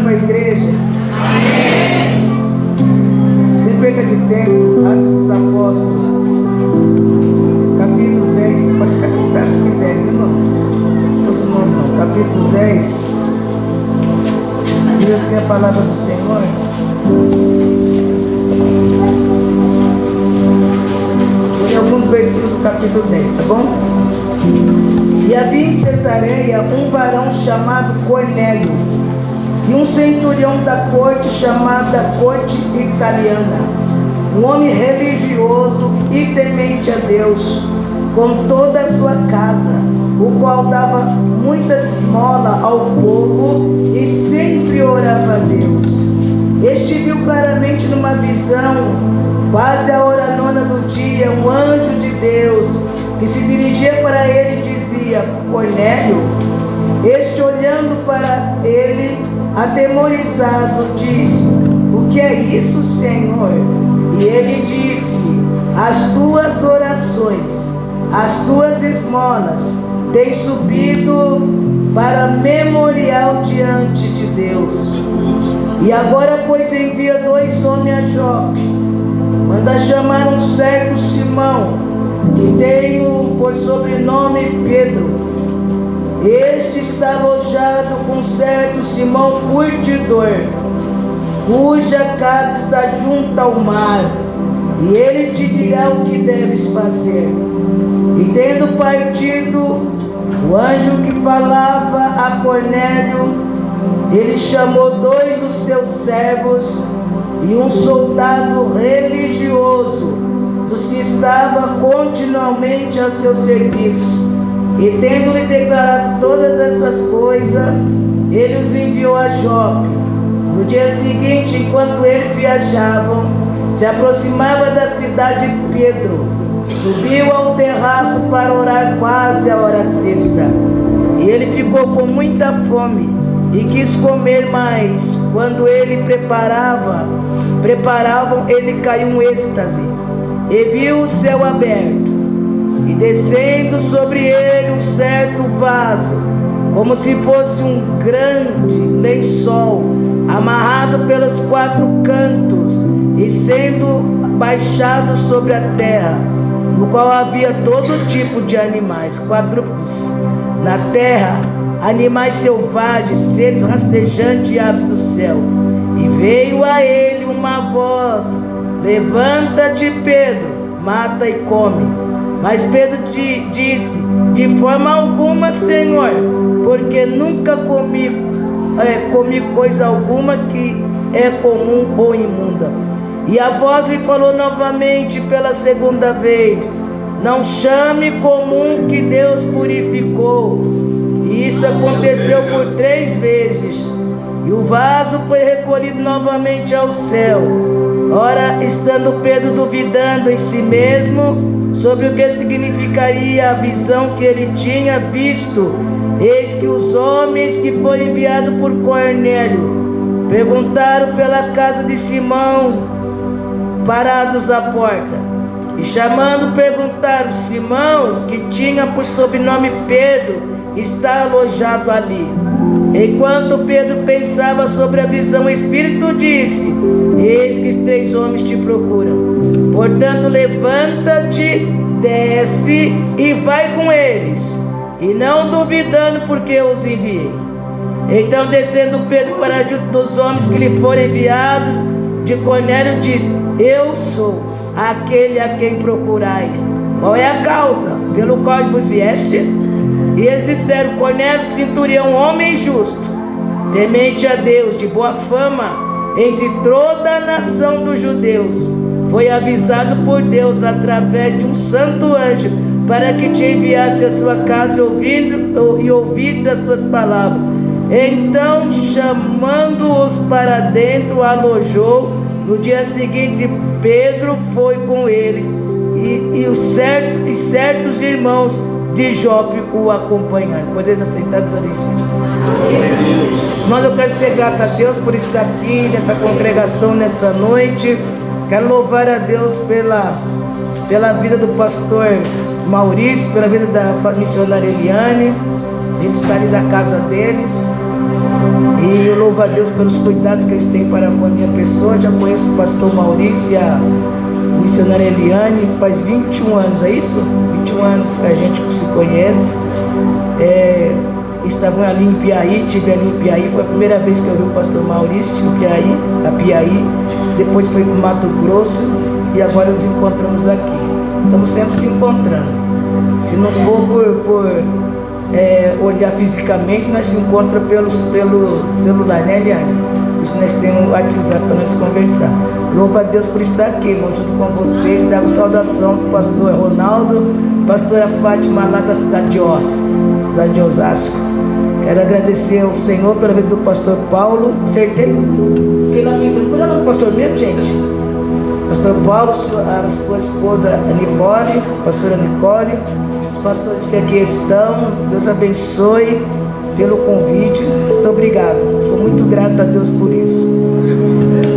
com a igreja? Amém. Sem perca de tempo, Atos dos Apóstolos, capítulo 10, pode ficar sentado se quiser, irmãos. Todo mundo não. Capítulo 10, diz assim a palavra do Senhor. Tem alguns versículos do capítulo 10, tá bom? E havia em Cesareia um varão chamado Cornélio, e um centurião da corte chamada corte italiana, um homem religioso e temente a Deus, com toda a sua casa, o qual dava muita esmola ao povo e sempre orava a Deus. Este viu claramente numa visão, quase a hora nona do dia, um anjo de Deus que se dirigia para ele e dizia: Cornélio. Este, olhando para ele, atemorizado, disse: O que é isso, Senhor? E ele disse: As tuas orações, as tuas esmolas têm subido para memorial diante de Deus. E agora, pois, envia 2 homens a Jope. Manda chamar um certo Simão, que tem por sobrenome Pedro. Este está alojado com certo Simão curtidor, cuja casa está junto ao mar, e ele te dirá o que deves fazer. E tendo partido, o anjo que falava a Cornélio, ele chamou 2 dos seus servos e um soldado religioso, dos que estava continuamente a seu serviço. E tendo-lhe declarado todas essas coisas, ele os enviou a Jope. No dia seguinte, enquanto eles viajavam, se aproximava da cidade Pedro, subiu ao terraço para orar quase a hora sexta. E ele ficou com muita fome e quis comer mais. Quando ele preparavam, ele caiu em êxtase e viu o céu aberto, e descendo sobre ele um certo vaso, como se fosse um grande lençol, amarrado pelos 4 cantos e sendo baixado sobre a terra, no qual havia todo tipo de animais, quadrúpedes na terra, animais selvagens, seres rastejantes e aves do céu. E veio a ele uma voz: Levanta-te, Pedro, mata e come. Mas Pedro disse: De forma alguma, Senhor, porque nunca comi coisa alguma que é comum ou imunda. E a voz lhe falou novamente pela segunda vez: Não chame comum que Deus purificou. E isto aconteceu por 3 vezes. E o vaso foi recolhido novamente ao céu. Ora, estando Pedro duvidando em si mesmo sobre o que significaria a visão que ele tinha visto, eis que os homens que foram enviados por Cornélio perguntaram pela casa de Simão, parados à porta, e chamando perguntaram: Simão, que tinha por sobrenome Pedro, está alojado ali. Enquanto Pedro pensava sobre a visão, o Espírito disse: Eis que 3 homens te procuram. Portanto, levanta-te, desce e vai com eles, e não duvidando, porque eu os enviei. Então, descendo Pedro para junto dos homens que lhe foram enviados de Cornélio, disse: Eu sou aquele a quem procurais. Qual é a causa pelo qual vos viestes? E eles disseram: Cornélio, centurião, homem justo, temente a Deus, de boa fama entre toda a nação dos judeus, foi avisado por Deus através de um santo anjo para que te enviasse a sua casa e ouvisse as suas palavras. Então, chamando-os para dentro, alojou. No dia seguinte, Pedro foi com eles, e certos irmãos de Jope o acompanhando. Podeis assentar ali, Senhor. Mas eu quero ser grato a Deus por estar aqui nessa congregação nesta noite. Quero louvar a Deus pela vida do pastor Maurício, pela vida da missionária Eliane. A gente está ali na casa deles. E eu louvo a Deus pelos cuidados que eles têm para com a minha pessoa. Já conheço o pastor Maurício e a missionária Eliane faz 21 anos, é isso? 21 anos que a gente se conhece. Estavam ali em Piaí, estive ali em Piaí. Foi a primeira vez que eu vi o pastor Maurício em Piaí. Depois foi para o Mato Grosso e agora nos encontramos aqui. Estamos sempre se encontrando. Se não for por olhar fisicamente, nós se encontramos pelo celular, né, Eliane? Nós temos o WhatsApp para nós conversar. Louvo a Deus por estar aqui, irmão, junto com vocês. Trago saudação do pastor Ronaldo, pastora Fátima, lá da cidade de Osasco. Quero agradecer ao Senhor pela vida do pastor Paulo. Acertei? Fiquei lá pensando, qual é o nome do pastor mesmo, gente? Pastor Paulo, a sua esposa Nicole, pastora Nicole, os pastores que aqui estão, Deus abençoe pelo convite. Muito obrigado. Sou muito grato a Deus por isso.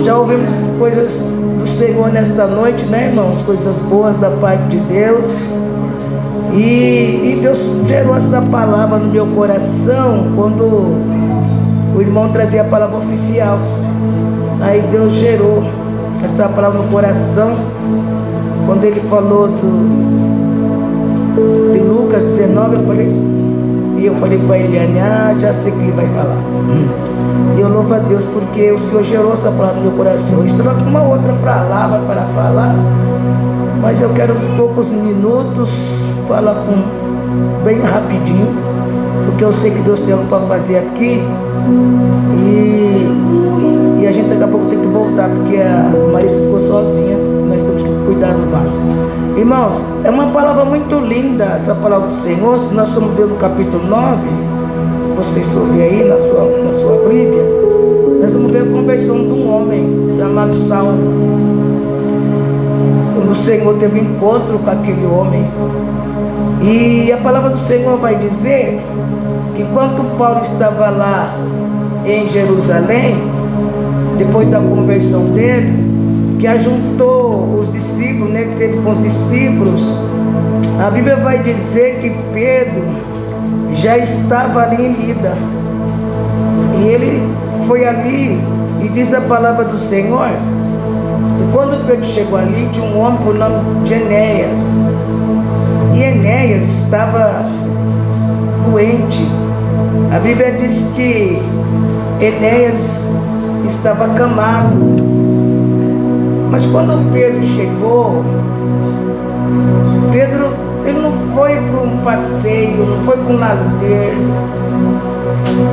Já ouvimos coisas do Senhor nesta noite, né, irmãos? Coisas boas da parte de Deus. E Deus gerou essa palavra no meu coração quando o irmão trazia a palavra oficial. Aí Deus gerou essa palavra no coração quando ele falou de Lucas 19. Eu falei para ele, já sei o que ele vai falar. E eu louvo a Deus porque o Senhor gerou essa palavra no meu coração. Eu estava com uma outra palavra para falar, mas eu quero poucos minutos falar bem rapidinho, porque eu sei que Deus tem algo para fazer aqui. E a gente daqui a pouco tem que voltar, porque a Marisa ficou sozinha. Nós temos que cuidar do vaso. Irmãos, é uma palavra muito linda essa palavra do Senhor. Se nós formos ver no capítulo 9, se vocês forem aí na sua Bíblia, nós vamos ver a conversão de um homem chamado Saulo. Quando o Senhor teve um encontro com aquele homem, e a palavra do Senhor vai dizer que enquanto Paulo estava lá em Jerusalém, depois da conversão dele, que ajuntou os discípulos, né, que teve com os discípulos, a Bíblia vai dizer que Pedro já estava ali em Lida. E ele foi ali, e diz a palavra do Senhor, que quando Pedro chegou ali, tinha um homem por nome de Enéas. E Enéas estava doente. A Bíblia diz que Enéas estava acamado. Mas quando Pedro chegou, Pedro ele não foi para um passeio, não foi para um lazer.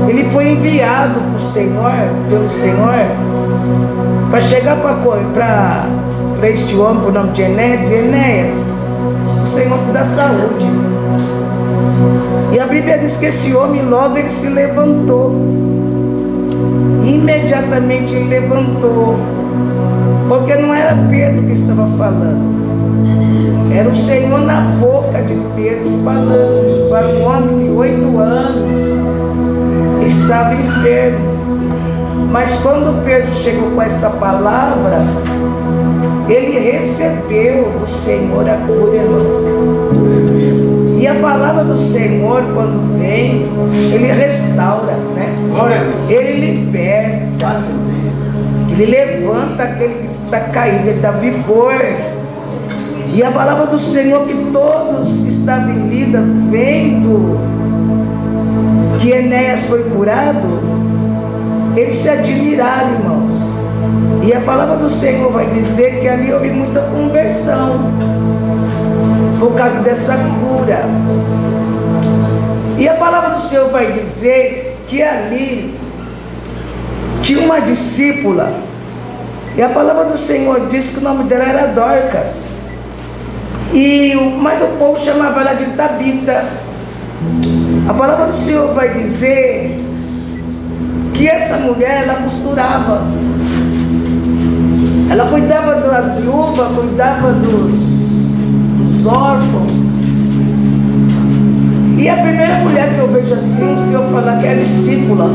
Ele foi enviado pelo Senhor, para chegar para este homem por nome de Enéas, e Enéas, o Senhor te dá saúde. E a Bíblia diz que esse homem logo ele se levantou. Imediatamente ele levantou. Porque não era Pedro que estava falando, era o Senhor na boca de Pedro falando para um homem de 8 anos, estava enfermo. Mas quando Pedro chegou com essa palavra, ele recebeu do Senhor a cura, irmãos. E a palavra do Senhor, quando vem, ele restaura, né? Ele liberta. Ele levanta aquele que está caído, ele dá vigor. E a palavra do Senhor, que todos estavam em Lida, vendo que Enéas foi curado, eles se admiraram, irmãos. E a palavra do Senhor vai dizer que ali houve muita conversão por causa dessa cura. E a palavra do Senhor vai dizer que ali tinha uma discípula, e a palavra do Senhor diz que o nome dela era Dorcas, mas o povo chamava ela de Tabita. A palavra do Senhor vai dizer que essa mulher, ela costurava, ela cuidava das viúvas, cuidava dos órfãos. E a primeira mulher que eu vejo assim, o Senhor falar que é a discípula,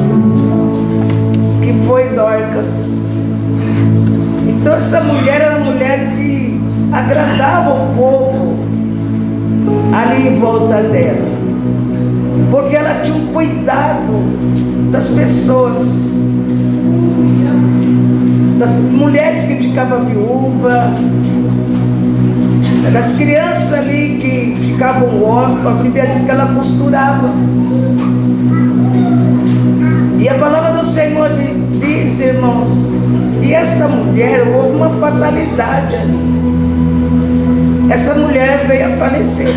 que foi Dorcas. Então essa mulher era uma mulher que agradava o povo ali em volta dela. porque ela tinha um cuidado das pessoas, das mulheres que ficavam viúvas, das crianças ali que ficavam órfãs. A Bíblia diz que ela costurava. E a palavra do Senhor diz, irmãos, e essa mulher, houve uma fatalidade ali. Essa mulher veio a falecer.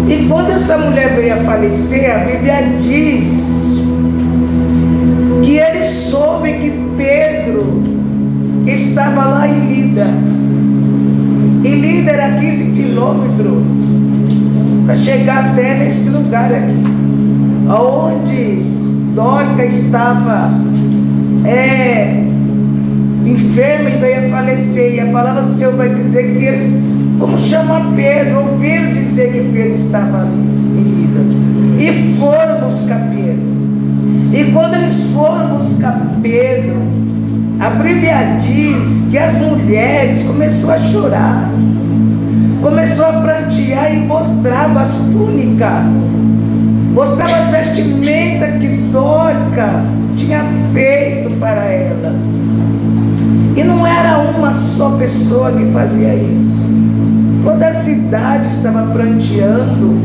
E quando essa mulher veio a falecer, a Bíblia diz que ele soube que Pedro estava lá em Lida. E Lida era 15 quilômetros para chegar até nesse lugar aqui, onde Dorca estava enferma e veio a falecer. E a palavra do Senhor vai dizer que eles, vamos chamar Pedro, ouviram dizer que Pedro estava ali em Lida, e foram buscar Pedro. E quando eles foram buscar Pedro, a Bíblia diz que as mulheres começaram a chorar, começou a prantear e mostrava as túnicas, mostrava as vestimentas que Dorca tinha feito para elas. E não era uma só pessoa que fazia isso. Toda a cidade estava pranteando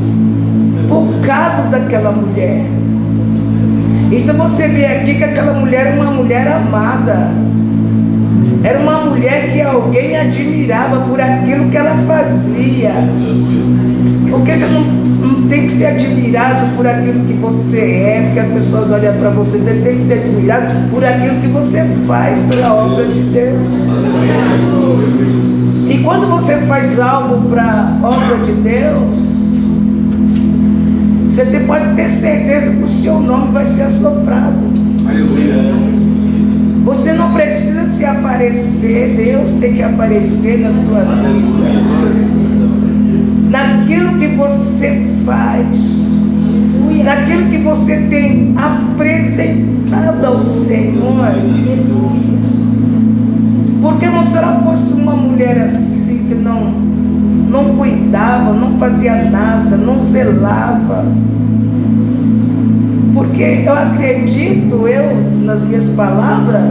por causa daquela mulher. Então você vê aqui que aquela mulher era uma mulher amada. Era uma mulher que alguém admirava por aquilo que ela fazia. Porque você não tem que ser admirado por aquilo que você é, porque as pessoas olham para você. Você tem que ser admirado por aquilo que você faz pela obra de Deus. E quando você faz algo para a obra de Deus, você pode ter certeza que o seu nome vai ser assoprado. Aleluia. Você não precisa se aparecer, Deus tem que aparecer na sua vida, naquilo que você faz, naquilo que você tem apresentado ao Senhor. Porque se ela fosse uma mulher assim, que não cuidava, não fazia nada, não zelava, porque eu acredito, nas minhas palavras,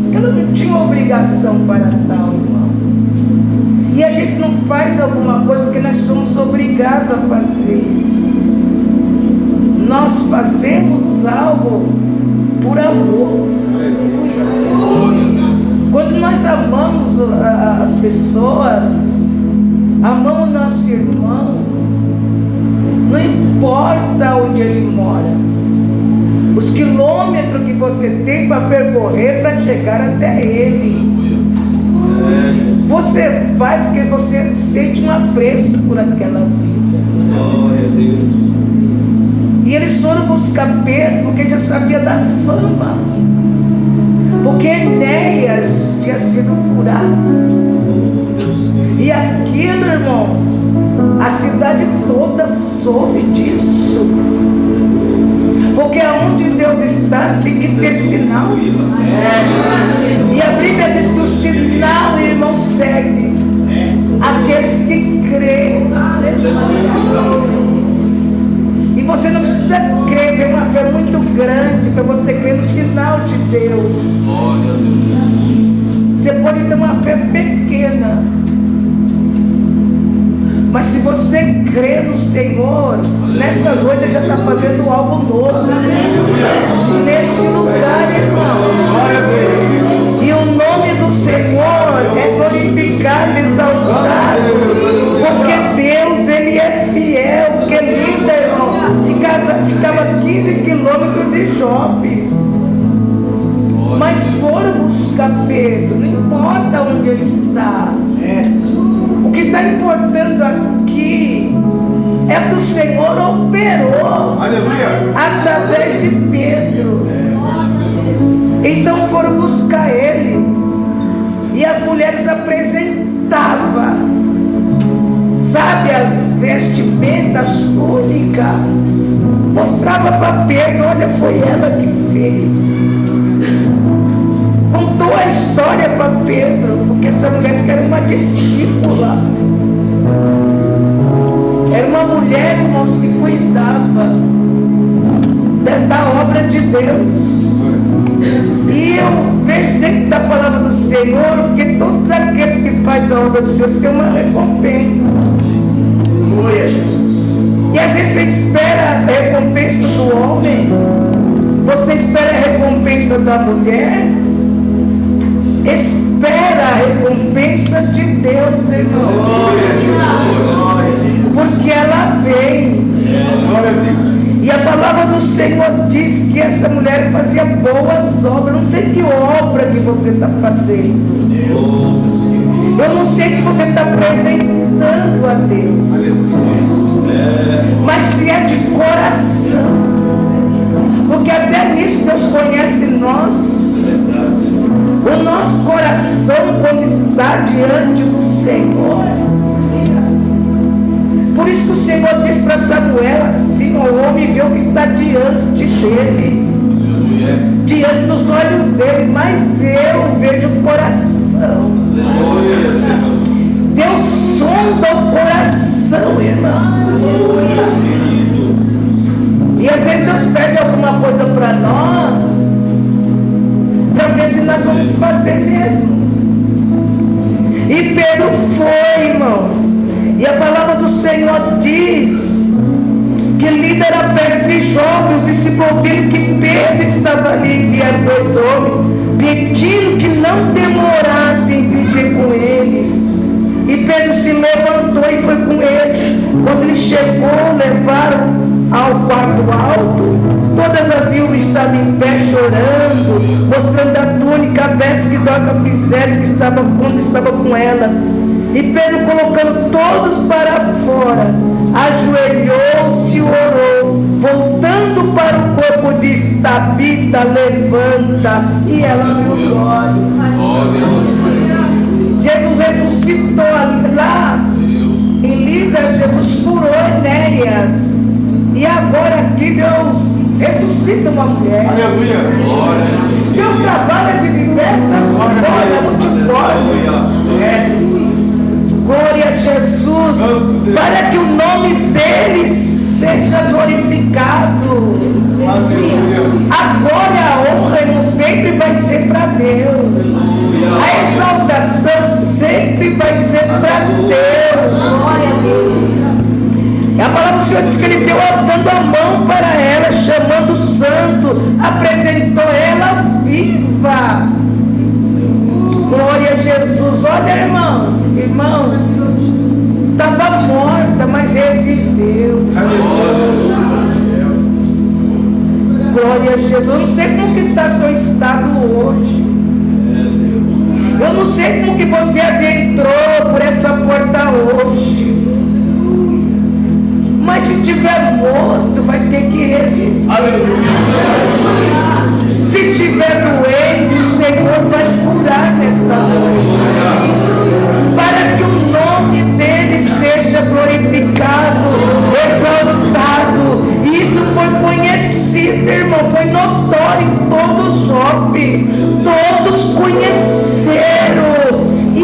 que ela não tinha obrigação para tal, irmãos. E a gente não faz alguma coisa porque nós somos obrigados a fazer. Nós fazemos algo por amor. Quando nós amamos as pessoas, amamos nosso irmão, não importa onde ele mora, os quilômetros que você tem para percorrer para chegar até ele, você vai porque você sente um apreço por aquela vida. E eles foram buscar Pedro porque já sabia da fama, porque Enéas tinha sido curado. E aquilo, irmãos, a cidade toda soube disso. Porque aonde Deus está tem que ter sinal. E a Bíblia diz que o sinal, irmão, segue aqueles que creem. E você não precisa crer, tem uma fé muito grande para você crer no sinal de Deus. Você pode ter uma fé pequena, mas se você crê no Senhor, nessa noite Ele já está fazendo algo novo nesse lugar, irmãos. E o nome do Senhor é glorificado e exaltado, porque Deus, Ele é fiel. Que linda, irmão. Ficava 15 quilômetros de Jope, mas foram buscar Pedro. Não importa onde ele está. O que está importando aqui é que o Senhor operou, aleluia, através de Pedro. Então foram buscar ele, e as mulheres apresentavam, sabe, as vestimentas, túnica, mostrava para Pedro: olha, foi ela que fez. Contou a história para Pedro, porque essa mulher disse que era uma discípula, era uma mulher, irmãos, que cuidava. de Deus. E eu vejo dentro da palavra do Senhor que todos aqueles que fazem a obra do Senhor têm uma recompensa. Glória a Jesus. E às vezes você espera a recompensa do homem, você espera a recompensa da mulher, espera a recompensa de Deus, irmão. Porque ela vem. E a palavra do Senhor diz que essa mulher fazia boas obras. Não sei que obra que você está fazendo. Eu não sei que você está apresentando a Deus. Mas se é de coração. Porque até nisso Deus conhece nós. O nosso coração quando está diante do Senhor. Por isso que o Senhor diz para Samuel assim: o homem vê o que está diante dele, diante dos olhos dele, mas eu vejo o coração. Deus sonda o coração, irmão. E às vezes Deus pede alguma coisa para nós, para ver se nós vamos fazer mesmo. E Pedro foi, irmãos. E a palavra do Senhor diz que líder era perto de Jope. Os discípulos viram que Pedro estava ali, e vieram dois homens, pedindo que não demorasse em vir com eles. E Pedro se levantou e foi com eles. Quando ele chegou, levaram ao quarto alto. Todas as viúvas estavam em pé chorando, mostrando a túnica, a veste que Dorcas fizeram, que estava com elas. E Pedro, colocando todos para fora, ajoelhou-se e orou, voltando para o corpo, disse: Tabita, levanta. E ela abriu os olhos. Jesus ressuscitou lá em Lida. Jesus curou Enéas. E agora aqui Deus ressuscita uma mulher. Aleluia. Deus trabalha de diversas formas, multiforme. Glória a Jesus, para que o nome dele seja glorificado. Agora a honra não sempre vai ser para Deus, a exaltação sempre vai ser para Deus. A palavra do Senhor diz que ele deu dando a mão para ela, chamando o santo, apresentou ela viva. Glória a Jesus. Olha, irmãos, estava morta, mas reviveu. Glória a Jesus. Eu não sei como que está seu estado hoje. Eu não sei como que você adentrou por essa porta hoje. Mas se tiver morto, vai ter que reviver. Se tiver doente, o Senhor vai curar nesta noite, para que o nome dele seja glorificado, exaltado. E isso foi conhecido, irmão, foi notório em todo o Jope. Todos conheceram. E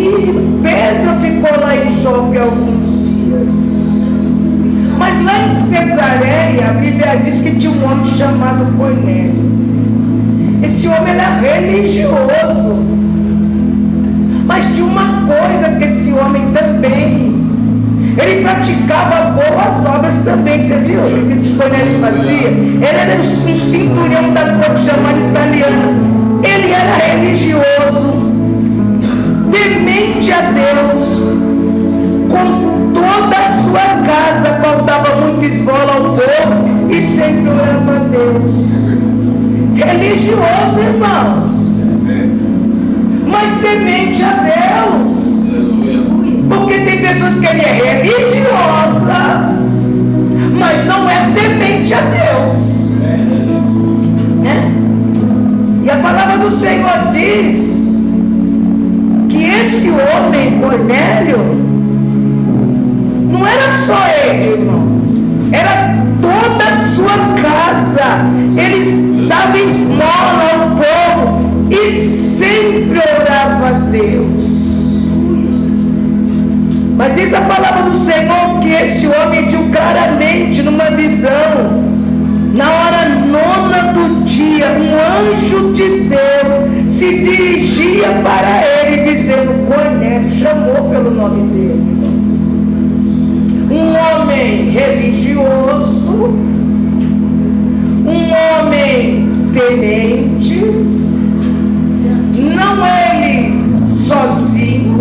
Pedro ficou lá em Jope alguns dias. Mas lá em Cesareia, a Bíblia diz que tinha um homem chamado Cornélio. Esse homem era religioso, mas tinha uma coisa que esse homem também, ele praticava boas obras também. Você viu o que Cornélio fazia? Ele era um centurião da corte chamada italiana. Ele era religioso, temente a Deus, com toda a sua casa, faltava muita esmola ao povo e sempre orava a Deus. Religioso, irmãos, mas temente a Deus. Porque tem pessoas que ele é religiosa, mas não é temente a Deus. E a palavra do Senhor diz que esse homem, Cornélio, não era só ele, irmão, era toda a sua casa. Eles dava esmola ao povo e sempre orava a Deus. Mas diz a palavra do Senhor que esse homem viu claramente numa visão, na hora 9 do dia um anjo de Deus se dirigia para ele, dizendo: Cornélio. Chamou pelo nome dele. Um homem religioso, um homem temente, não ele sozinho,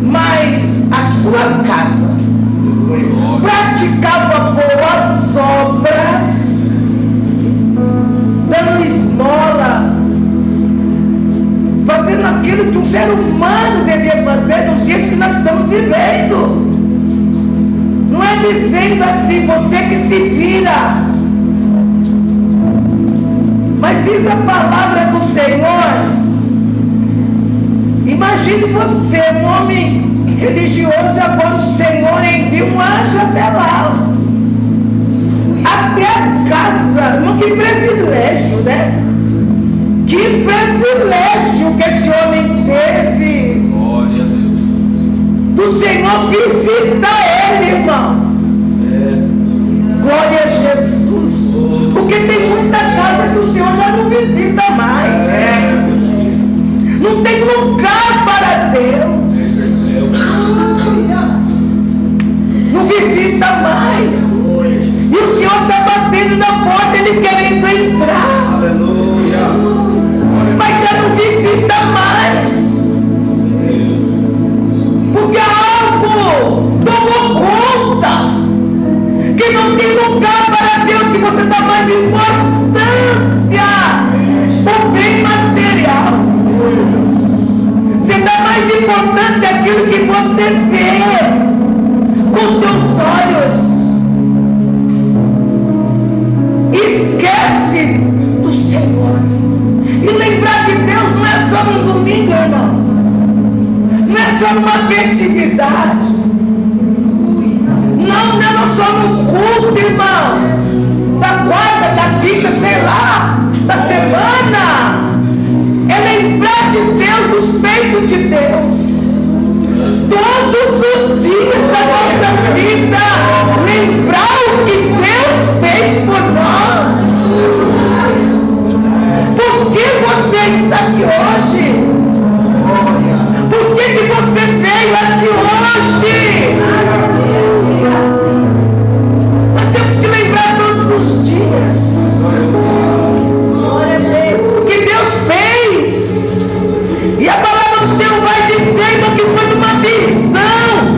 mas a sua casa. Praticava boas obras, dando esmola, fazendo aquilo que um ser humano devia fazer nos dias que nós estamos vivendo. Não é dizendo assim, você que se vira, mas diz a palavra do Senhor. Imagine você, um homem religioso, e agora o Senhor envia um anjo até lá, até a casa. Que privilégio, né? Que privilégio que esse homem teve. Glória a Deus. Do Senhor visita ele, irmãos. Glória a Jesus. Porque tem muita casa que o Senhor já não visita mais. Não tem lugar para Deus. Não visita mais. E o Senhor está batendo na porta, Ele querendo entrar. Aleluia. Mas já não visita mais. Porque algo tomou conta, que não tem lugar para Deus, que você dá mais importância ao bem material. Você dá mais importância àquilo que você vê com seus olhos. Esquece do Senhor. E lembrar que Deus não é só no domingo, irmãos. Não é só numa festividade. Não é só no culto, irmãos. Da quarta, da quinta, sei lá, da semana. É lembrar de Deus, dos feitos de Deus. Todos os dias da nossa vida, lembrar o que Deus fez por nós. Por que você está aqui hoje? Por que você veio aqui hoje? Nós temos que lembrar todos os dias o que Deus fez. E a palavra do Senhor vai dizendo que foi uma visão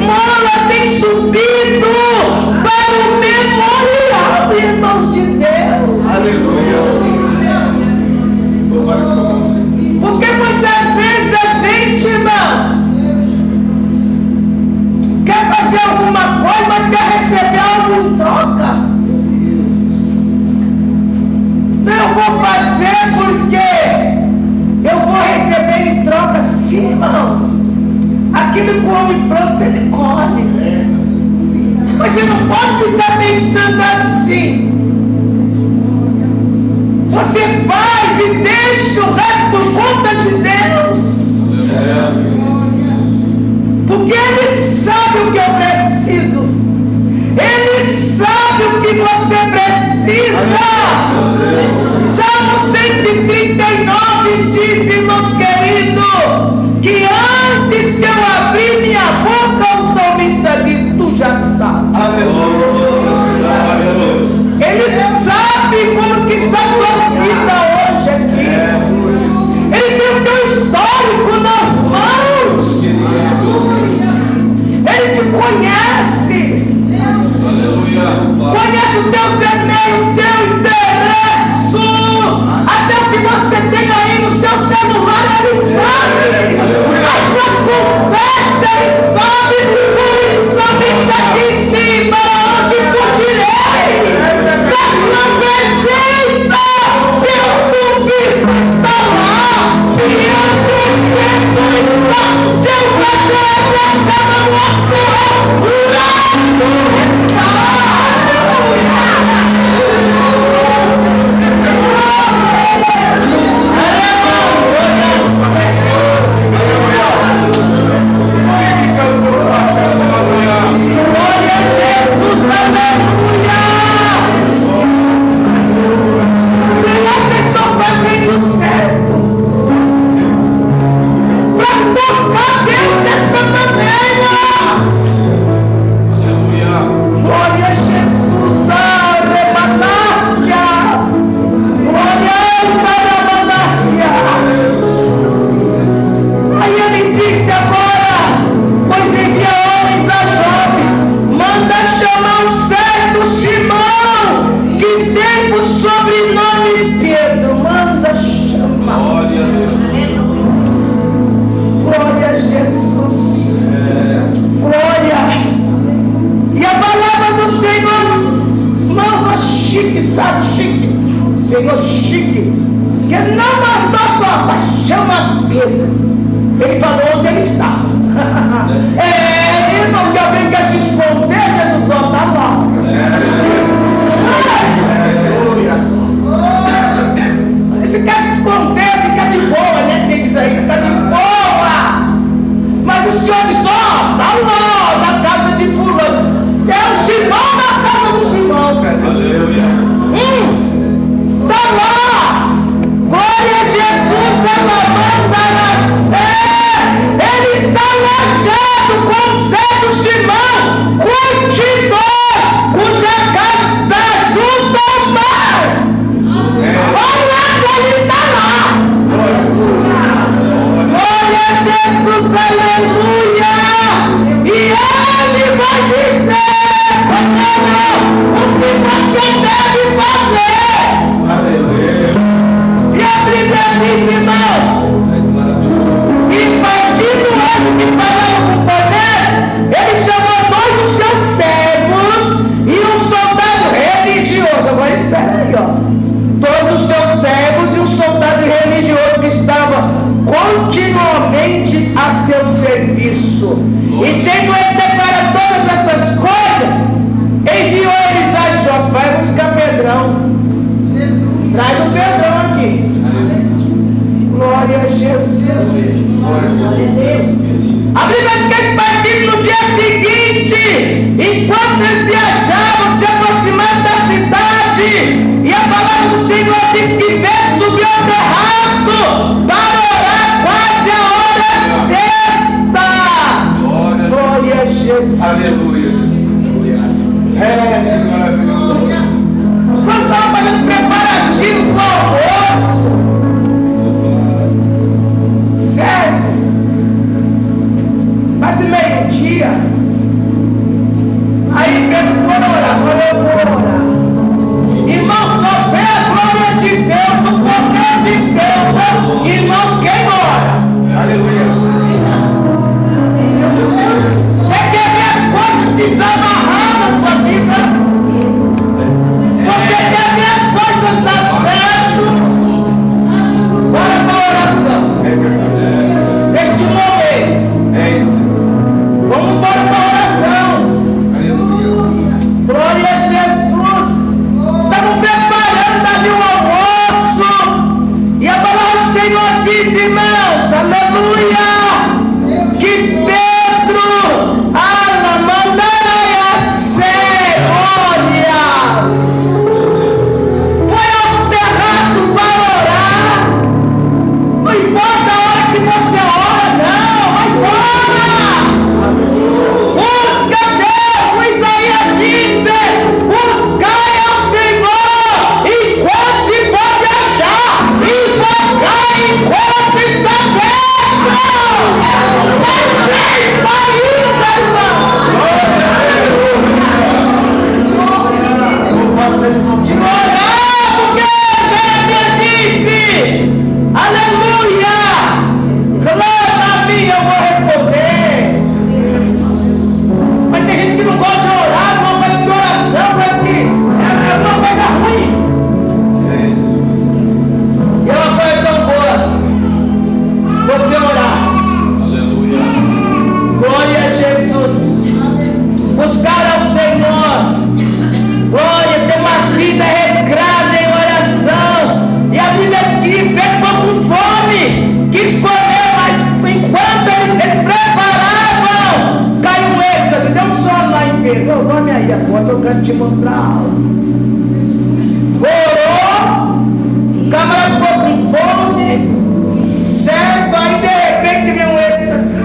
esmola tem subido para o memorial, irmãos de Deus. Aleluia. Louvado seja o nome de Jesus. Porque muitas vezes a gente, irmãos, quer fazer alguma coisa, mas quer receber algo em troca. Não, eu vou fazer porque eu vou receber em troca. Sim, irmãos. Aquilo que o homem planta, ele colhe. Mas você não pode ficar pensando assim. Você faz e deixa o resto por conta de Deus. Porque Ele sabe o que eu preciso. Ele sabe o que você precisa. Salmo 139 diz, irmãos queridos, que antes que eu abrir minha boca, o salmista diz, tu já sabes. Ele sabe como que está a sua vida hoje aqui. Ele tem o teu histórico nas mãos. Ele te conhece. Conhece o teu zeneiro, o teu endereço, até o que você tem aí no seu celular, Ele sabe. As suas conversas, Ele sabe. Por isso o salmista disse, para onde fugirei? Da sua presença. Se eu subir, está lá. Se eu descer, está. Se eu fazer a cama no oceano, lá está. Glória a Jesus, aleluia. Será que estou fazendo certo para tocar Deus dessa maneira? Glória a Jesus, arrebanácia. Glória a arrebanácia. Aí ele disse agora, pois envia homens a Jope, manda chamar o certo Simão, que tem por sobrenome Pedro. Manda chamar. Glória a Jesus. Glória. E a palavra do Senhor, irmãos, chique, sabe, chique. Senhor chique, que não mandou só, mas chama Pedro. Ele falou onde ele estava. Irmão, que alguém quer se esconder, Jesus, ó, tá lá. Se quer se esconder, fica de boa, né? Quem diz aí, fica de boa. Mas o Senhor diz, ó, tá lá, na casa de fulano. É o Simão na casa do Simão, cara. Tá lá. Glória a Jesus, ela manda nascer. Ele está alojado com o certo Simão, curtidor, cuja casa está junto ao mar. Olha, ele está lá. Glória a Jesus, aleluia. E ele vai dizer o que você deve fazer. E a Bíblia diz, irmão, e partindo antes de falar com o poder, ele chamou 2 dos seus servos e um soldado religioso. Agora espera aí, ó. Todos os seus servos e um soldado religioso que estava continuamente a seu serviço. E tendo ele declarado todas essas coisas, enviou eles a Jope. Vai buscar Pedrão. Traz o Pedrão aqui. Glória a Jesus. A Bíblia diz que eles partiram no dia seguinte, enquanto eles viajavam, se aproximaram da cidade. E a palavra do Senhor diz que Pedro subiu ao terraço para orar quase a hora sexta. Glória a Jesus. Aleluia. Nós estávamos fazendo preparativo para o almoço. Certo? Quase meio-dia. Você quer ver as coisas desamarrar na sua vida? Você quer ver as coisas dar certo? Bora para a oração. Este momento. Vamos embora para a oração. Glória a Jesus. Estamos preparando ali o almoço. E a palavra do Senhor diz, irmãos, aleluia, que Pedro, olha, foi aos terraços para orar. Não importa a hora que você ora, não, mas ora. Busca Deus, o Isaías disse, buscai ao Senhor enquanto se pode achar, invocai enquanto está perto. Não tem saída, irmão. De orar, porque Jeremias disse, aleluia, clama a mim, eu vou responder. Mas tem gente que não gosta de orar, não faz de oração, parece que é uma coisa ruim. E é uma coisa tão boa você orar. Aleluia. Glória a Jesus. Buscar ao Senhor. Glória, ter uma vida regrada em oração. E a Bíblia diz que Pedro ficou com fome, quis comer, mas enquanto eles preparavam, caiu um êxtase, deu um sono lá em Pedro. Ô, vamos aí agora, eu quero te mostrar a aula. Orou, o camarada ficou com fome, certo? Aí de repente veio um êxtase.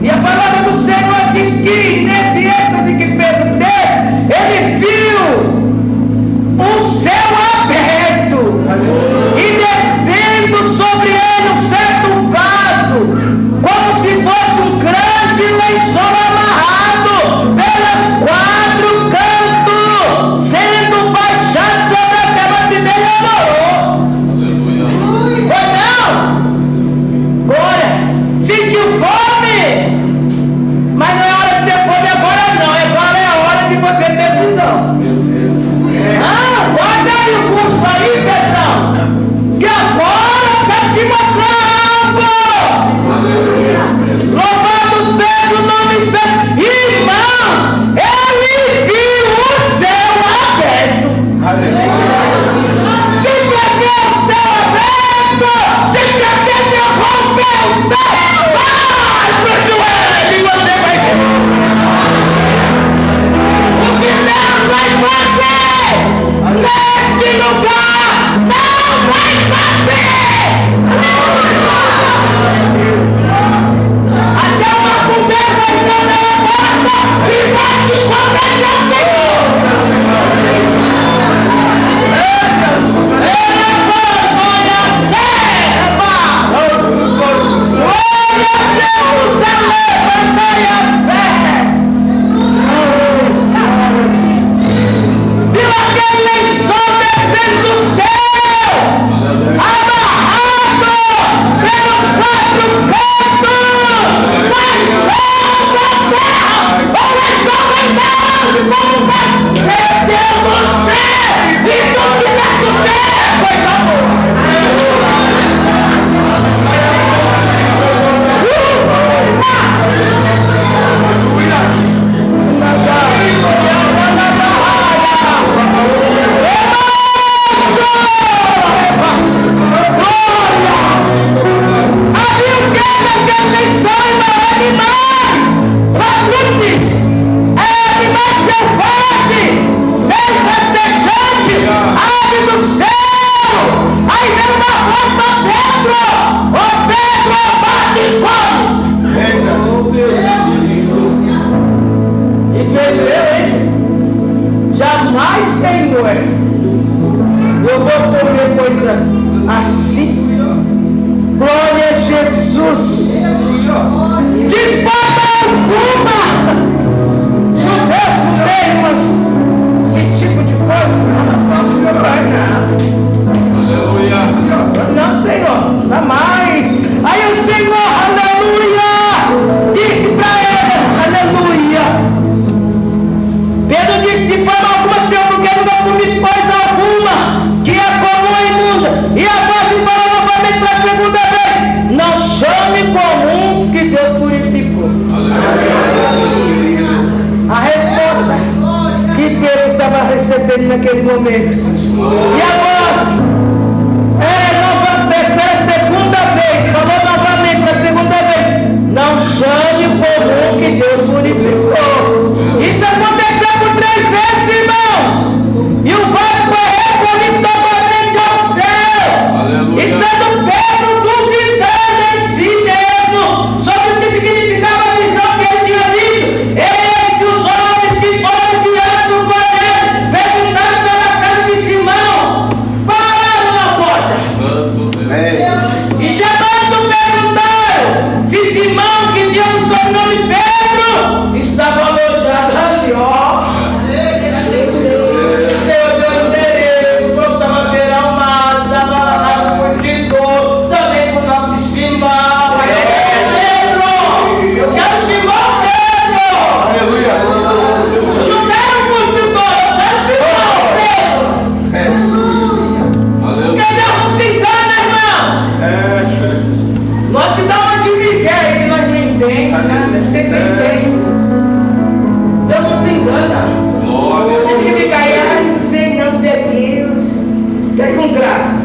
E a palavra do Senhor diz que nesse êxtase que Pedro teve, ele viu o céu aberto e descendo sobre ele um certo vaso, como se fosse um grande lençol amarrado pelas quatro cantos, sendo baixado sobre a terra. Primeiro ele orou. Aleluia. Foi não? Glória. Sentiu fome? Mas não é hora de ter fome agora não. Agora é a hora de você ter visão. Meu Deus. Ah, guarda aí o curso aí, Pedrão. Que agora eu quero te mostrar algo. Louvado seja o nome santo. Irmãos, ele viu o céu aberto. Se quer ver o céu aberto, se quer ver Deus romper o céu, vai pro joelho e você vai ver. O que Deus vai fazer neste lugar não vai fazer. Até uma conversa vai estar na porta e vai se converter ao Senhor. Viu aquele lençol descendo do céu, amarrado pelos quatro cantos, baixando a terra, o lençol vai dar como vai descer do céu, e tudo que desce do céu é coisa boa. Jamais, Senhor, eu vou comer coisa assim. Glória a Jesus. De forma alguma, judeus supremos, esse tipo de coisa, não, Senhor, não. Aleluia. Não, Senhor, jamais. Aí o Senhor naquele momento. E agora, pela segunda vez, falou novamente na segunda vez: não chame o comum que Deus purificou. Isso aconteceu por 3 vezes, irmãos. E o vaso foi recolhido novamente ao céu. Aleluia. E sendo Pedro duvidando em si mesmo sobre o que significava a visão que ele tinha visto, eis os homens que foram diante do Cordeiro, perguntando pela casa de Simão, pararam na porta. Santo Deus. E chamando perguntaram se Simão, que tinha o sobrenome Pedro, estava alojado ali, ó. Senhor Deus, o povo estava beirando o mar, estava lá no Curtidor, também com o nome de Simão. Pedro! Eu quero Simão Pedro! Aleluia. Eu não quero Curtidor, eu quero Simão Pedro! Aleluia. Porque Deus não se engana, irmão! Nós que dá uma de Miguel aí que nós não entendemos, né? Porque você entende. Deus não se engana. Glória A a gente Deus. fica aí, ai, Senhor, se é Deus. Que é com graça.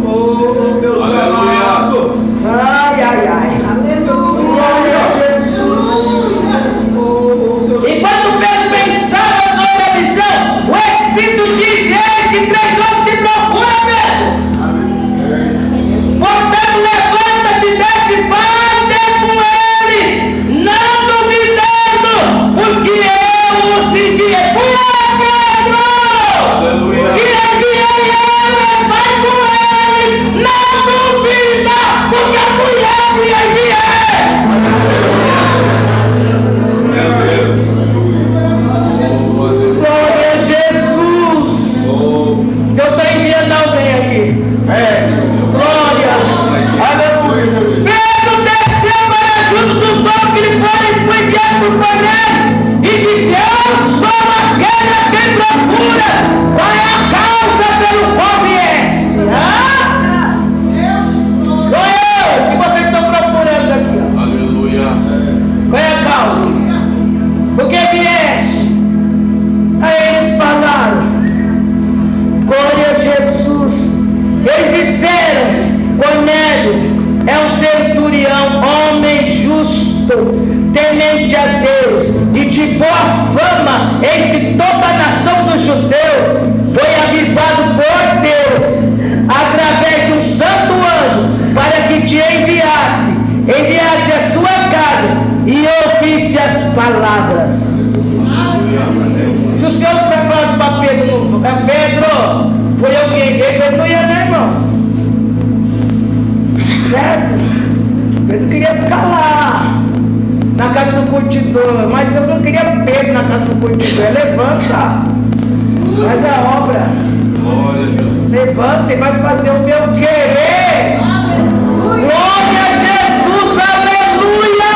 Oh, Deus Aleluia. amado. Ai, ai, ai. Glória a Jesus. Enquanto Pedro pensava sobre a visão, o Espírito diz: eis que 3 homens te procuram, Pedro. Portanto, levanta-te e desce, vai ter com eles, não duvidando, porque eu os enviei. Pula, Pedro! Aleluia. Que enviei eles, vai com eles, não duvida, porque fui eu que enviei. Meu Deus. Oh, aleluia. Glória a Jesus! Oh, Deus está enviando alguém aqui. Glória! Aleluia. Pedro desceu para junto dos homens que lhe foram enviados por Cornélio e disse: eu sou aquele a quem procura. Qual é a causa pelo qual vieste? Sou eu que vocês estão procurando aqui. Ó. aleluia. Qual é a causa? Por que vieste? Aí eles falaram: glória a Jesus. Eles disseram: Cornélio é um centurião, homem justo, temente a Deus e de boa fama entre toda a nação dos judeus. Foi avisado por Deus através de um santo anjo para que te enviasse a sua casa e ouvisse as palavras. Se o Senhor não tivesse falado para Pedro, Pedro, foi eu que enviei, Pedro não ia, né, irmãos? Certo? Pedro queria ficar lá, na casa do curtidor, mas eu não queria Pedro na casa do curtidor. Levanta, faz a obra, Glória a Deus. levanta e vai fazer o meu querer. Glória a Jesus, aleluia!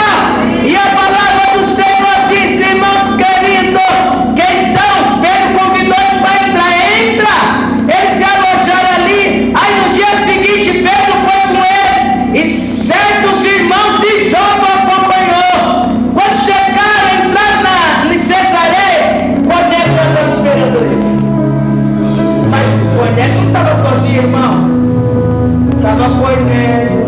E a palavra do Senhor disse, irmãos queridos, que então Pedro convidou eles para entrar, entra. Eles se alojaram ali. Aí no dia seguinte Pedro foi com eles e certos irmãos de Jope acompanhou. Quando chegaram, entraram em Cesareia, Cornélio estava esperando ele. Mas Cornélio não estava sozinho, irmão. Estava Cornélio,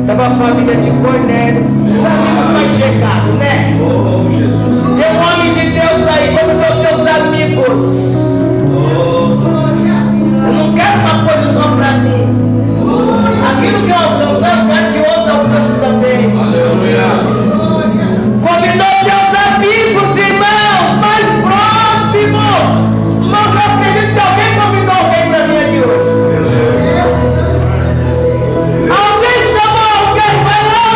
estava a família de Cornélio, os amigos mais chegados, né? Oh, Jesus. Tem um homem de Deus aí, como estão seus amigos? Eu não quero uma coisa só para mim. Aquilo que eu alcançar, eu quero que outro alcance também. Aleluia. Convidou teus amigos, irmãos, mais próximos. Irmãos, eu acredito que alguém convidou alguém para mim aqui hoje. Alguém chamou alguém, vai lá,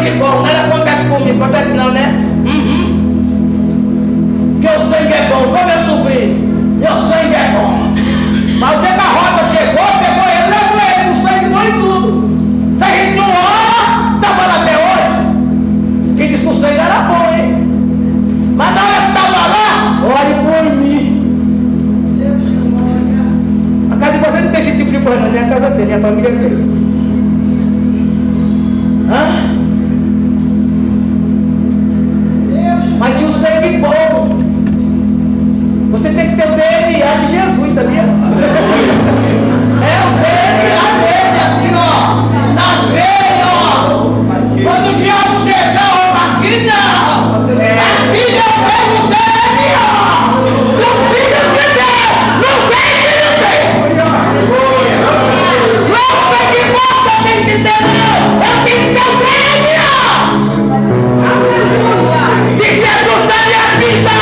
sangue bom. Nada acontece comigo, acontece não, né? Que o sangue é bom, como meu sobrinho. Meu sangue é bom. Mas o dia que a rota chegou, pegou ele, levou ele com sangue bom e tudo. Se a gente não ora, tá falando até hoje. Quem disse que o sangue era bom, hein? Mas na hora que estava lá, ore por mim. A casa de vocês não tem esse tipo de coisa, não. Nem a casa dele, nem a família dele. Mas tinha um sangue bom. Você tem que ter o DNA de Jesus, sabia? É o DNA dele aqui, ó. Na veia, ó. Quando o diabo chegar, ó, aqui não. Aqui eu pego dele, ó. No filho de Deus. Não vem, filho dele. Não sangue bom também de Deus. Eu tenho que ter o DNA de Jesus na minha vida.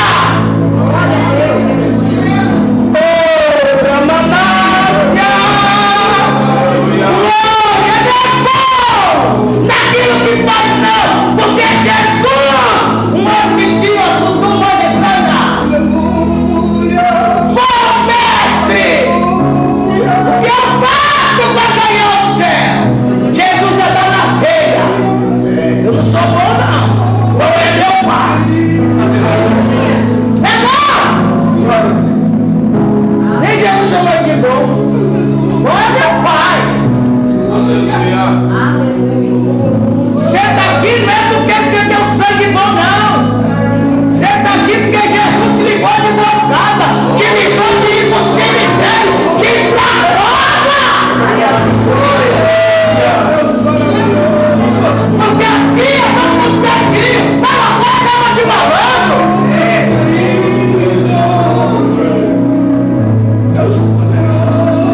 Naquilo que faz não, porque Jesus, um homem que tinha tudo monetana, bom mestre, o que eu faço para ganhar o céu? Jesus já está na feira, eu não sou bom não, bom é meu pai, é bom, nem Jesus chamou de bom, bom é meu pai. Você está aqui não é porque você tem o sangue bom, não. Você está aqui porque Jesus te ligou de moçada, te ligou de ir para o cemitério, de ir para a roda. Porque aqui é todo mundo está aqui, mas lá fora estava te falando.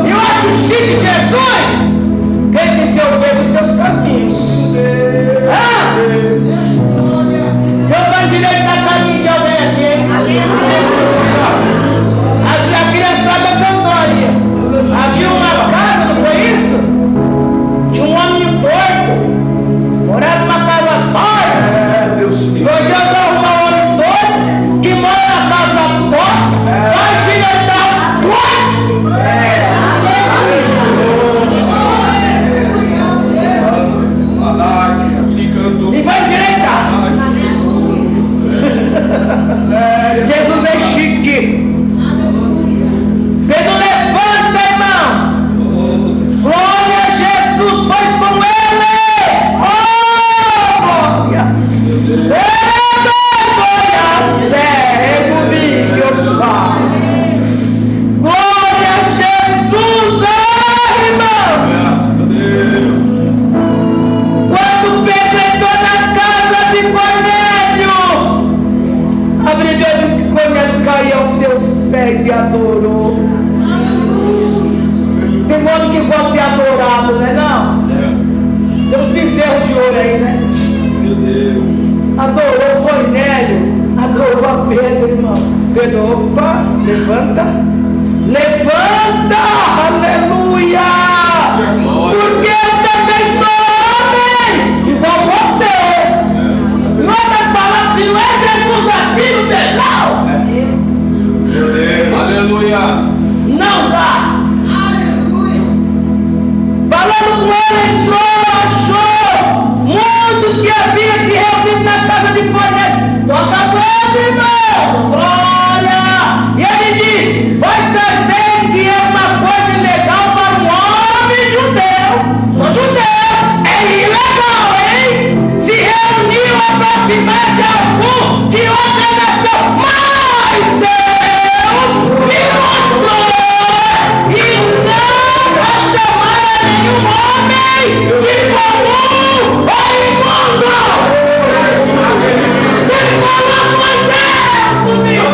Eu acho chique Jesus. Quem disse eu vejo os teus caminhos? Deus vai endireitar caminho de alguém aqui, hein? Assim a criançada cantou aí. Havia uma casa, não foi isso? Tinha um homem torto, morava numa casa torta. Foi Deus arrumar um homem torto que mora na casa torta, vai endireitar o torto. E vai direitar. Jesus é chique. Pedro, levanta, irmão. Glória a Jesus, foi com ele. Oh, glória. Glória, cego, vivo, Pai. Glória a Jesus, irmão. Quando Pedro entrou na casa de Cornélio, a Bíblia diz que Cornélio caiu aos seus pés e adorou. Tem um homem que gosta de ser adorado, não é não? Tem uns bezerros de ouro aí, né? Adorou Cornélio, adorou a Pedro, irmão. Pedro, opa, levanta, levanta, aleluia, porque eu também sou homem, igual você. Em outras palavras, se não é Jesus aqui no pedal, Aleluia. não dá. Falando com ele, entrou, achou muitos que haviam se reunido na casa de Cornélio. Estou acabando, irmão. Glória. E ele disse: vai saber que é uma coisa ilegal para um homem judeu. Sou judeu. É ilegal, hein? Se reuniu aproximar de algum de outra nação. Mas Deus me mostrou. E não vai chamar a nenhum homem de comum ou imundo. Tem como acontece comigo.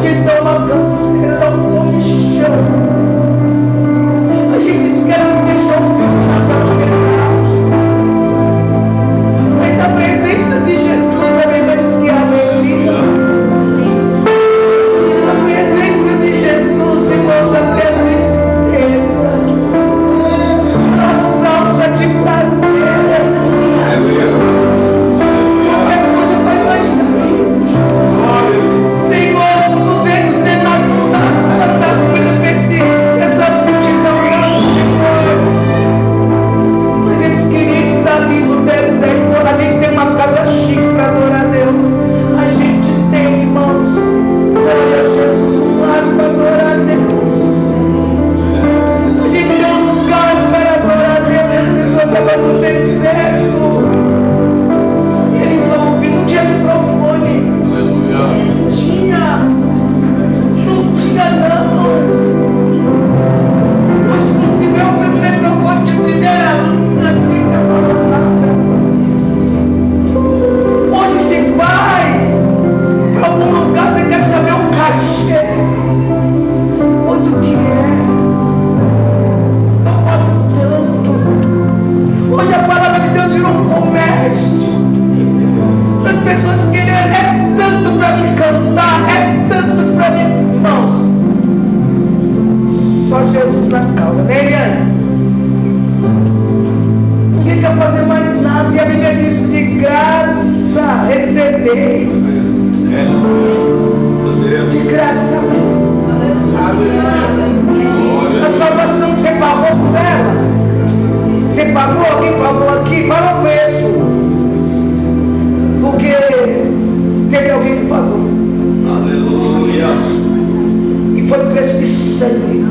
multidão, uma canseira, dá um comichão. A gente esquece de deixar o filho na verdade. Mas na presença de Jesus, a Bíblia diz que a menina. Na presença de Jesus, irmãos, até tristeza. Ela salta de prazer. Qualquer coisa faz nós sair. Senhor, nos reinos está comigo essa multidão lá, Senhor. Mas eles queriam estar ali no deserto. A gente tem uma casa chique para adorar a Deus. A gente tem, irmãos. Olha, Jesus, um lar para adorar a Deus. A gente tem um lugar para adorar a Deus. As pessoas estavam no deserto. E eles ouviram, não tinha microfone. Não tinha não. Hoje não tiver o microfone de primeira linha, não fica falando nada. Onde se vai para algum lugar, você quer saber o cachê? Quanto que é? Não pago tanto. Hoje a palavra de Deus virou um comércio. As pessoas querem, é tanto para me cantar, é tanto para mim. Irmãos, só Jesus na causa, né, Eliane? Ninguém quer fazer mais nada. E a Bíblia diz: de graça recebei. De graça. A salvação você pagou por ela? Você pagou? Alguém pagou aqui? Fala o preço. Porque teve alguém que pagou. Aleluia. E foi preço de sangue.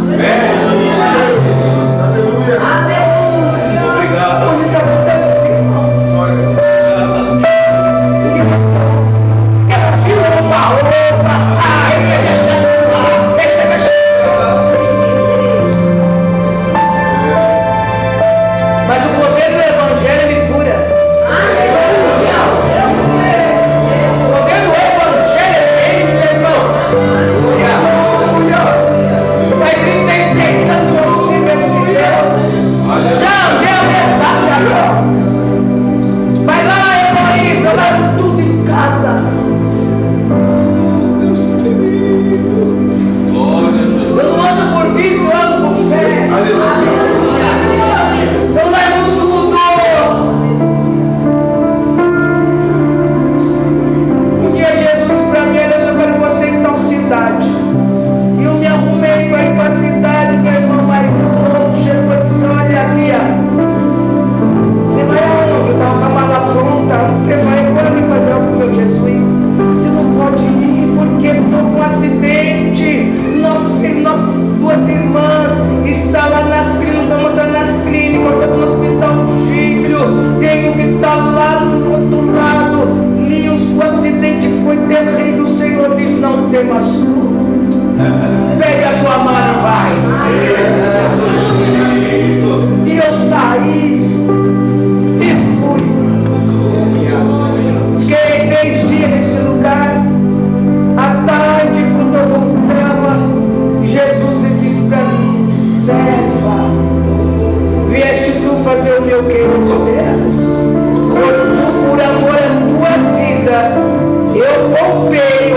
Obrigado. Hoje está acontecendo, irmãos. Ela virou uma roupa. Esse é mexendo. Esse é mexendo. Mas o poder do Evangelho me cura. O poder do Evangelho é irmãos. Faz 36 anos que eu sigo esse Deus. Já andei a verdade agora. Vai lá, Heloísa, larga tudo em casa. Glória a Jesus. Eu não ando por vício, eu ando por fé. Eu largo tudo. Um dia Jesus disse para mim: eu quero você em tal cidade. E eu me arrumei para ir para a cidade. Meu irmão mais novo chegou e disse: olha aqui, você vai aonde? Eu estava com a mala pronta. Você vai agora me fazer algo, meu Jesus? Você não pode ir porque eu estou com um acidente. Nossas duas irmãs estão lá nas clínicas, vamos estar nas clínicas, eu estou no hospital do filho. Tenho que estar lá do outro lado. E o acidente foi terrível. O Senhor diz: não temas tu. Pega a tua mala e vai. E eu saí e fui. Fiquei 3 dias nesse lugar. À tarde, quando eu voltava, Jesus disse para mim: serva, vieste tu fazer o meu querer de Deus. Por amor à tua vida, eu poupei o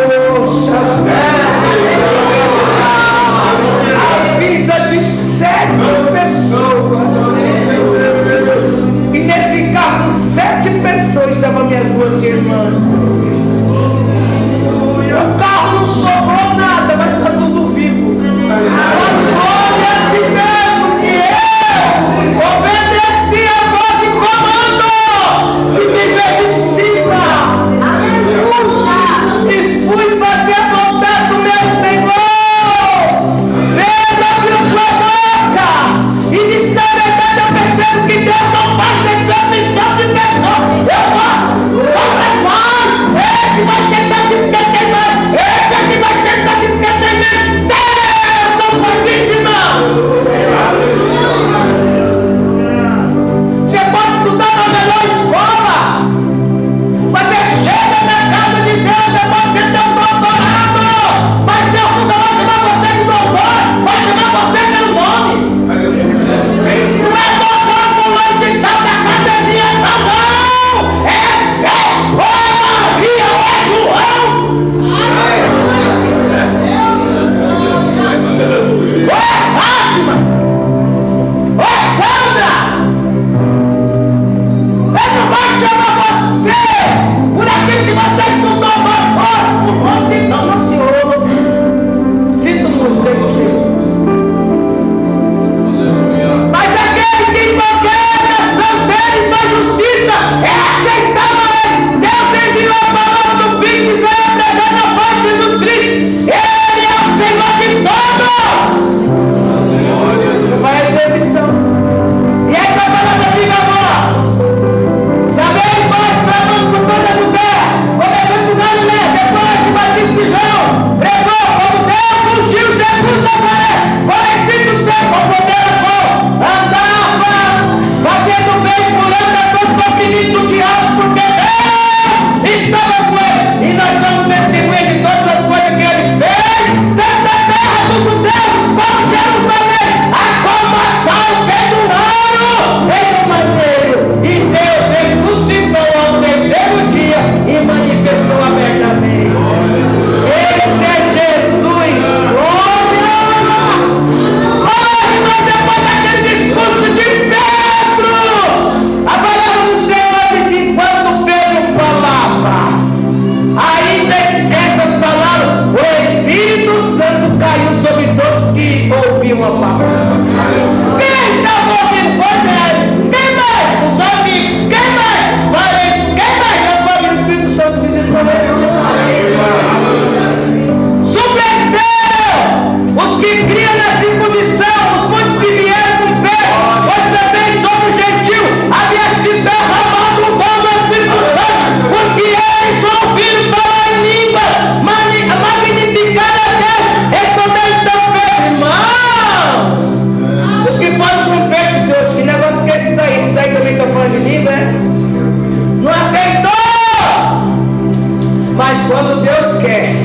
ouviu a palavra. Quem estava ouvindo? Cornélio. Quem mais? Os amigos. Quem mais? Os parentes. Quem mais? A palavra do Espírito Santo visitou ele. Submeteu os que criam na circuncisão, os muitos que vieram com pé, pois também somos gentil, havia se derramado o dom do Espírito Santo, porque eles ouviram falar em línguas, magnificar a Deus, respondendo então, irmãos, os que falam com pé, Senhor, que negócio que é esse daí? Esse daí também está falando de língua, é? Não aceitou, mas quando Deus quer.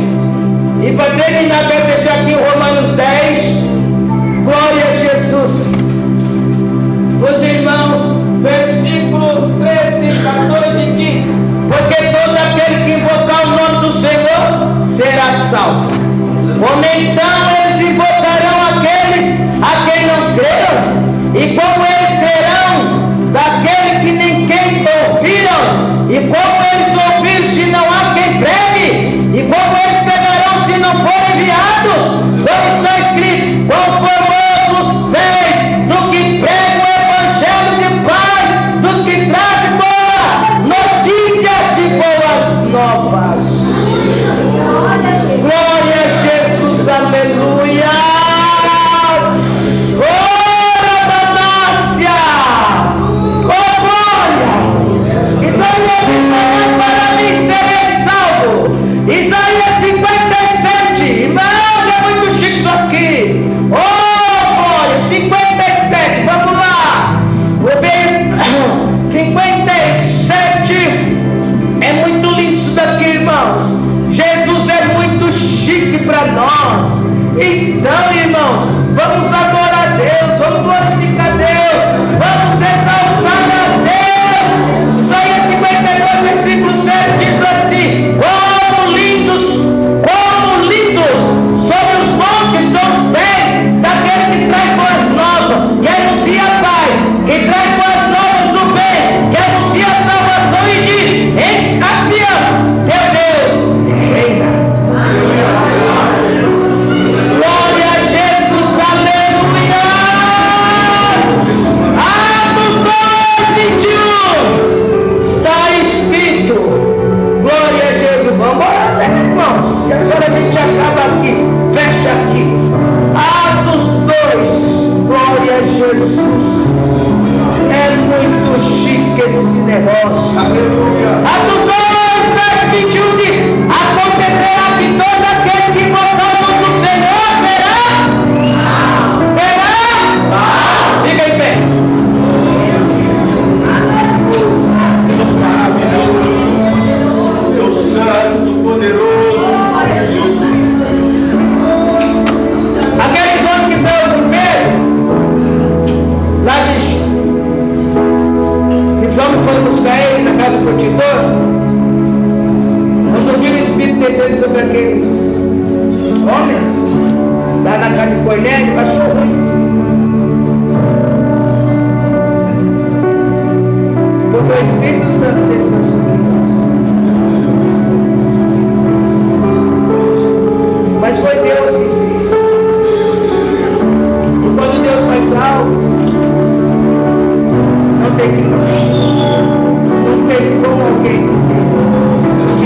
E para terminar, quero deixar aqui o Romanos 10. Glória a Jesus. Os irmãos, versículo 13, 14 e 15. Porque todo aquele que invocar o nome do Senhor será salvo. Como então eles invocarão aqueles a quem não creram? E como eles serão daquele que nem quem ouviram? E como eles ouviram se não há quem pregue? E como eles pegarão se não forem enviados? Como está escrito: quão formosos os pés do que prega o evangelho de paz, dos que trazem boa notícia de boas novas. Glória a Jesus, aleluia. Ora da Nácia, oh glória. Isaías diz: para mim serei salvo. Isaías 57, irmãos, é muito chique isso aqui. Oh glória, 57, vamos lá. 57, é muito lindo isso daqui, irmãos. Jesus é muito chique para nós. Então, irmãos, vamos adorar a Deus, vamos glorificar a Deus, vamos exaltar a Deus. Isaías 52, versículo 7 diz assim: como lindos sobre os montes são os pés daquele que traz boas novas, que anuncia a paz, que traz boas novas do bem, que anuncia a salvação e diz: a Sião, teu Deus reina. Glória a Jesus, aleluia. Atos 2:21 está escrito. Glória a Jesus. Vamos orar, né, irmãos? Que agora a gente acaba aqui, fecha aqui. Atos 2, glória a Jesus. É muito chique esse negócio. Aleluia. Atos 2, verso 21 diz: acontecerá que todo aquele que invocar o nome do Senhor será? Fica em pé. Deus Santo, poderoso. Aqueles homens que saíram primeiro, lá de que João foi buscar ele na casa do curtidor, quando viu o Espírito descer sobre aqueles homens, lá na casa de Cornélio, achou ruim. Porque o Espírito Santo desceu sobre nós. Mas foi Deus que fez. E quando Deus faz algo, não tem como alguém dizer.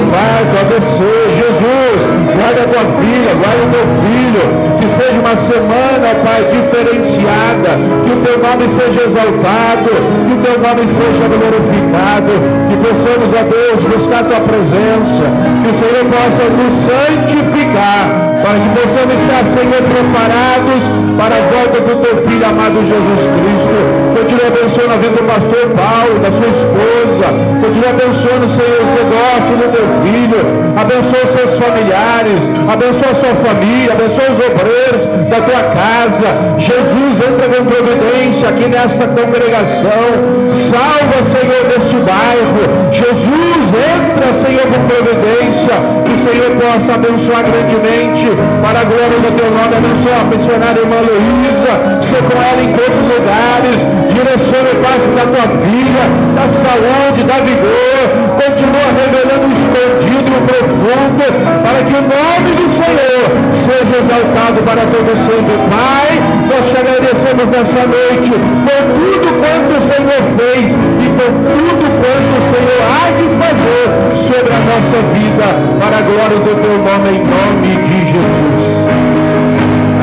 Guarda você, Jesus, guarda a tua filha, guarda o teu filho, que seja uma semana, Pai, diferenciada, que o teu nome seja exaltado, que o teu nome seja glorificado, que possamos, a Deus, buscar a tua presença, que o Senhor possa nos santificar, para que possamos estar, Senhor, preparados para a volta do teu filho amado Jesus Cristo. Continue abençoando a vida do pastor Paulo, da sua esposa, continue abençoando, Senhor, os negócios do teu filho, abençoa os seus familiares, abençoa a sua família, abençoa os obreiros da tua casa. Jesus, entra com providência aqui nesta congregação, salva, Senhor, neste bairro. Jesus, entra, Senhor, com providência, que o Senhor possa abençoar grandemente, para a glória do teu nome. Abençoa a missionária irmã Luísa, ser com ela em todos os lugares, direciona o passo da tua filha, da saúde, da vigor, continua revelando o escondido e o profundo, para que o nome do Senhor seja exaltado exaltado para todo sempre. Pai, nós te agradecemos nessa noite por tudo quanto o Senhor fez e por tudo quanto o Senhor há de fazer sobre a nossa vida, para a glória do teu nome, em nome de Jesus.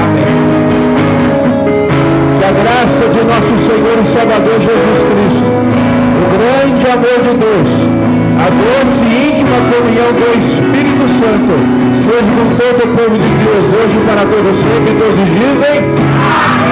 Amém. Que a graça de nosso Senhor e Salvador Jesus Cristo, o grande amor de Deus, a doce e íntima comunhão do Espírito Santo, seja com todo o povo de Deus, hoje e para todos sempre. Todos dizem amém.